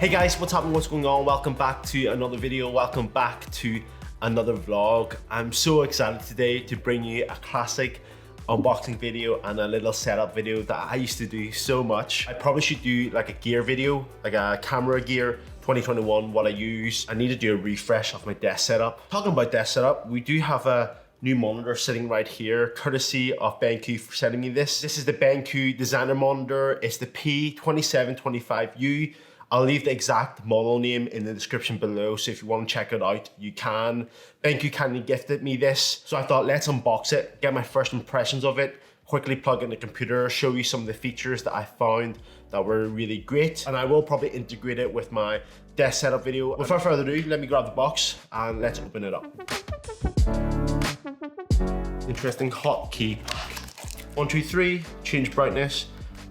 Hey guys, what's happening? What's going on? Welcome back to another video. Welcome back to another vlog. I'm so excited today to bring you a classic unboxing video and a little setup video that I used to do so much. I probably should do like a gear video, like a camera gear 2021, what I use. I need to do a refresh of my desk setup. Talking about desk setup, we do have a new monitor sitting right here, courtesy of BenQ for sending me this. This is the BenQ Designer Monitor. It's the P2725U. I'll leave the exact model name in the description below, so if you want to check it out, you can. BenQ kindly gifted me this, so I thought let's unbox it, get my first impressions of it, quickly plug in the computer, show you some of the features that I found that were really great, and I will probably integrate it with my desk setup video. Without further ado, let me grab the box and let's open it up. Interesting hotkey pack. 1, 2, 3, change brightness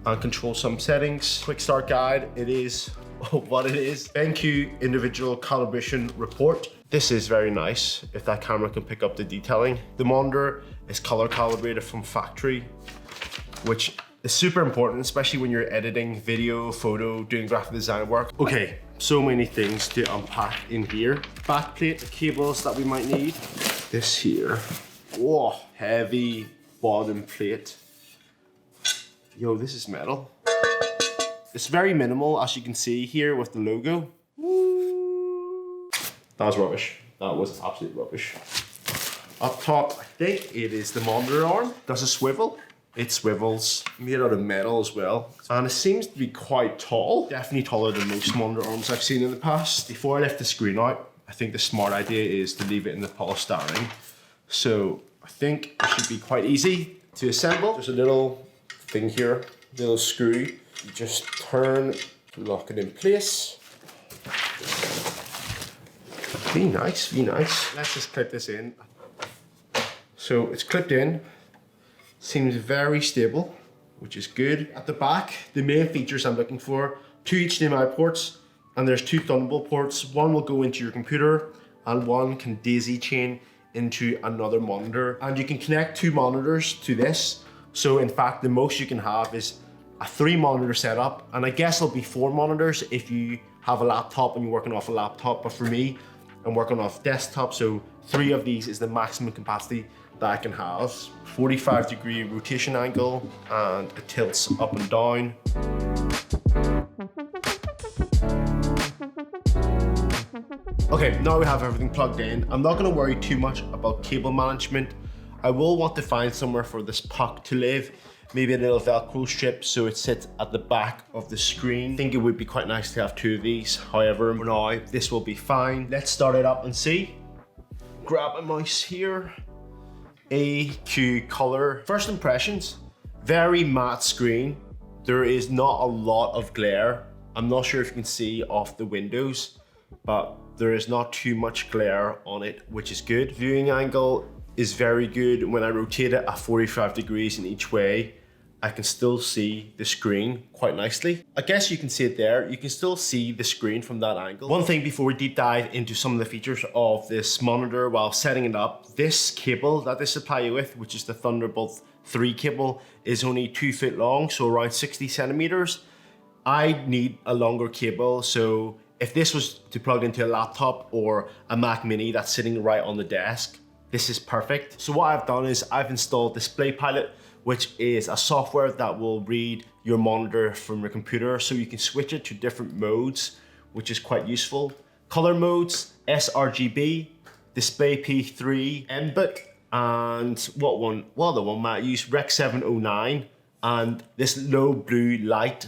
and control some settings. Quick start guide, it is what it is. BenQ individual calibration report. This is very nice if that camera can pick up the detailing. The monitor is color calibrated from factory, which is super important, especially when you're editing video, photo, doing graphic design work. Okay, so many things to unpack in here. Backplate, the cables that we might need. This here, whoa, heavy bottom plate. Yo, this is metal. It's very minimal, as you can see here with the logo. That was rubbish. That was absolute rubbish. Up top, I think it is the monitor arm. Does it swivel? It swivels. Made out of metal as well. And it seems to be quite tall. Definitely taller than most monitor arms I've seen in the past. Before I left the screen out, I think the smart idea is to leave it in the polystyrene. So I think it should be quite easy to assemble. There's a little thing here, little screw. You just turn, lock it in place. Be nice, be nice. Let's just clip this in. So it's clipped in, seems very stable, which is good. At the back, the main features I'm looking for, 2 HDMI ports, and there's 2 Thunderbolt ports. One will go into your computer, and one can daisy chain into another monitor. And you can connect 2 monitors to this. So in fact, the most you can have is a 3 monitor setup, and I guess it'll be 4 monitors if you have a laptop and you're working off a laptop, but for me, I'm working off desktop, so 3 of these is the maximum capacity that I can have. 45-degree rotation angle, and it tilts up and down. Okay, now we have everything plugged in. I'm not gonna worry too much about cable management. I will want to find somewhere for this puck to live. Maybe a little Velcro strip so it sits at the back of the screen. I think it would be quite nice to have 2 of these. However, for now, this will be fine. Let's start it up and see. Grab a mouse here. AQ color. First impressions, very matte screen. There is not a lot of glare. I'm not sure if you can see off the windows, but there is not too much glare on it, which is good. Viewing angle is very good. When I rotate it at 45 degrees in each way, I can still see the screen quite nicely. I guess you can see it there. You can still see the screen from that angle. One thing before we deep dive into some of the features of this monitor while setting it up, this cable that they supply you with, which is the Thunderbolt 3 cable, is only 2 feet long, so around 60 centimeters. I need a longer cable, so if this was to plug into a laptop or a Mac Mini that's sitting right on the desk, this is perfect. So what I've done is I've installed Display Pilot, which is a software that will read your monitor from your computer, so you can switch it to different modes, which is quite useful. Color modes, sRGB, Display P3, MBIC, and what other one might use, Rec 709, and this low blue light,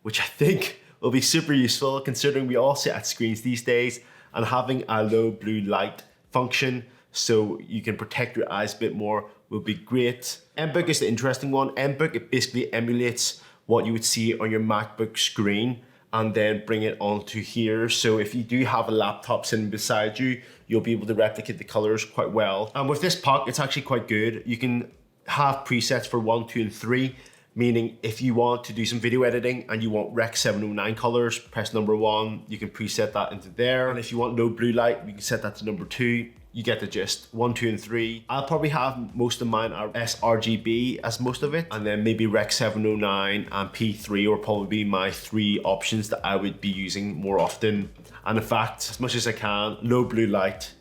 which I think will be super useful considering we all sit at screens these days, and having a low blue light function so you can protect your eyes a bit more will be great. MBIC is the interesting one. MBIC, it basically emulates what you would see on your MacBook screen and then bring it onto here. So if you do have a laptop sitting beside you, you'll be able to replicate the colors quite well. And with this puck, it's actually quite good. You can have presets for 1, 2, and 3, meaning if you want to do some video editing and you want Rec 709 colors, press number 1, you can preset that into there. And if you want no blue light, you can set that to number 2. you get the gist. 1, 2, and 3. I'll probably have most of mine are sRGB as most of it, and then maybe Rec 709 and P3 will probably be my 3 options that I would be using more often. And in fact, as much as I can, low blue light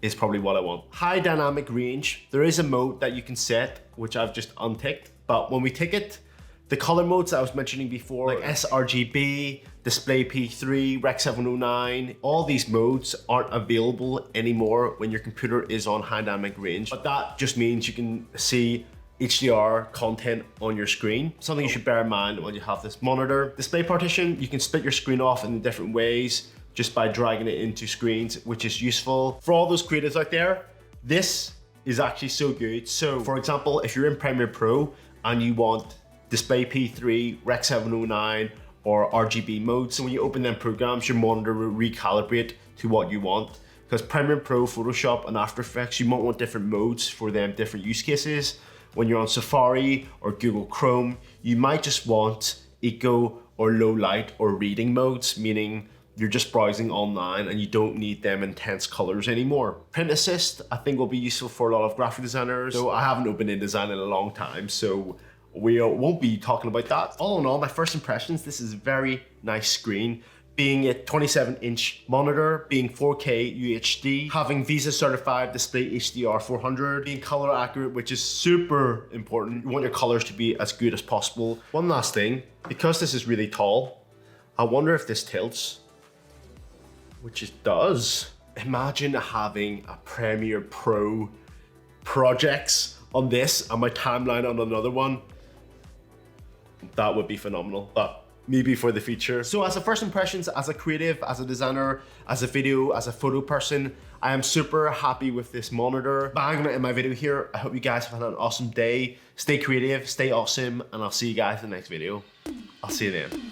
is probably what I want. High dynamic range. There is a mode that you can set, which I've just unticked, but when we tick it, the color modes I was mentioning before, like sRGB, Display P3, Rec 709, all these modes aren't available anymore when your computer is on high dynamic range. But that just means you can see HDR content on your screen. Something you should bear in mind when you have this monitor. Display partition, you can split your screen off in different ways just by dragging it into screens, which is useful. For all those creatives out there, this is actually so good. So for example, if you're in Premiere Pro and you want Display P3, Rec 709, or RGB mode. So when you open them programs, your monitor will recalibrate to what you want. Because Premiere Pro, Photoshop, and After Effects, you might want different modes for them, different use cases. When you're on Safari or Google Chrome, you might just want eco or low light or reading modes, meaning you're just browsing online and you don't need them intense colors anymore. Print Assist, I think will be useful for a lot of graphic designers. So I haven't opened InDesign in a long time, so we won't be talking about that. All in all, my first impressions, this is a very nice screen. Being a 27-inch monitor, being 4K UHD, having Visa certified display HDR 400, being color accurate, which is super important. You want your colors to be as good as possible. One last thing, because this is really tall, I wonder if this tilts, which it does. Imagine having a Premiere Pro projects on this and my timeline on another one. That would be phenomenal, but maybe for the future. So as a first impressions, as a creative, as a designer, as a video, as a photo person, I am super happy with this monitor. Banging it in my video here. I hope you guys have had an awesome day. Stay creative, stay awesome, and I'll see you guys in the next video. I'll see you then.